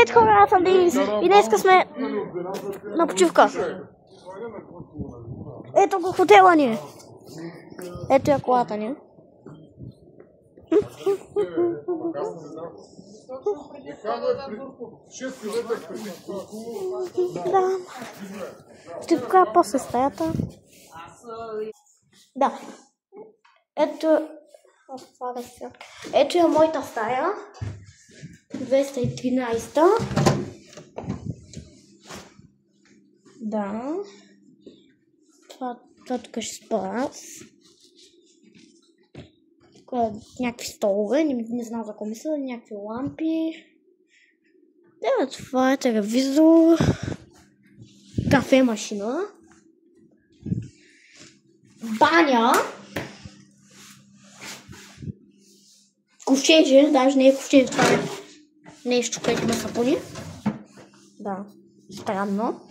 Здравейте хора, аз съм Денис и днеска сме на почивка. Ето го хотела ни. Ето я колата ни. Да. Ще покажа после стаята. Да. Ето е моята стая. 213. Да. Това тук ще спа аз. Някакви столове, не знам за какво мисля, някакви лампи. Да, това е телевизор. Кафе машина. Баня. Ковчеже, даже не е ковчеже, това е нещо, което има сапуни. Да, странно.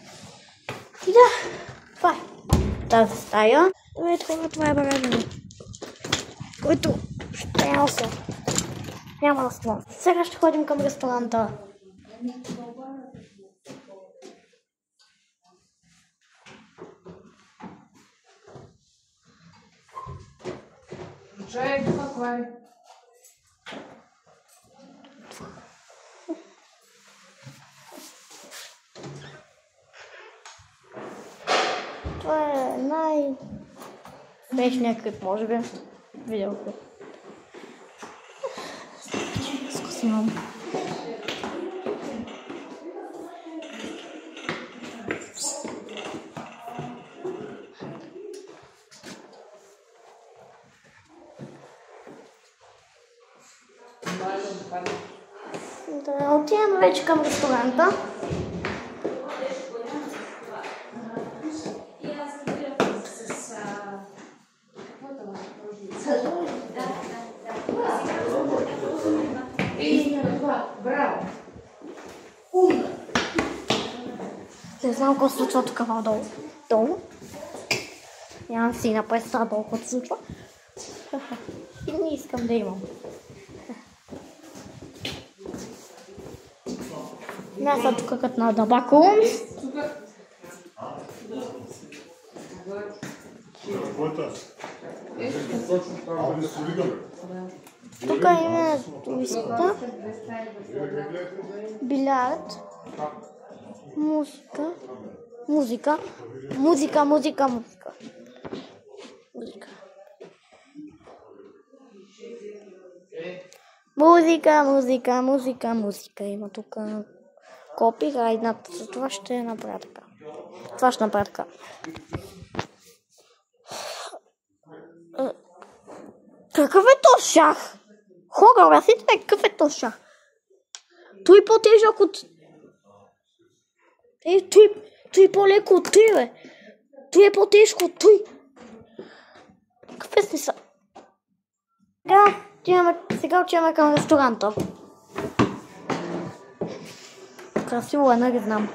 И да, това е тази стая. Ето хора, това е багажа ми, който ще нося. Няма да спомня. Сега ще ходим към ресторанта. Джей, какво е? Това е най-смешният клип, може би. Видеоклип. Снимам. Да, отиваме вече към ресторанта. Не знам какво се случва тук долу. Нямам си на представа какво се случва. И не искам да имам. Аз съм тук като на Дабако. Тук има туриста, билярд, музика. Има тук копирайт, за това ще направя така. Това ще направя така. Какъв е то шах? Хора, обясните ме, какъв е то шах? Той по-тежък от... Той по-леко от той, бе. Той е по-тежко от той. Какъв е смисъл? Сега отиваме към ресторанта. Красиво е, нали знам.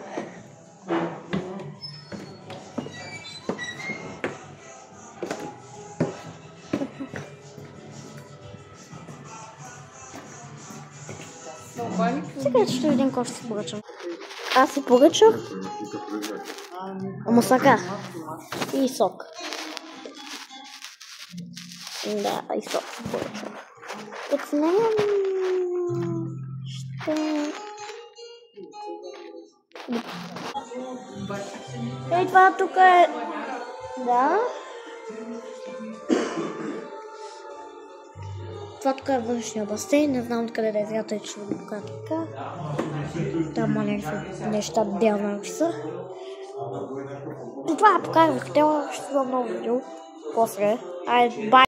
Сега ще видим какво ще си поръчам. Аз си поръчах мусака и сок. Да, и сок си поръчах. Так с нея ще... Ей, това тук е... Да. Това тук е външния басейн, не знам откъде да изгледа и ще го покажа така. Там има някакви неща делна са. И това покажа в хотела, ще бъда много видео. После. Айде, бай!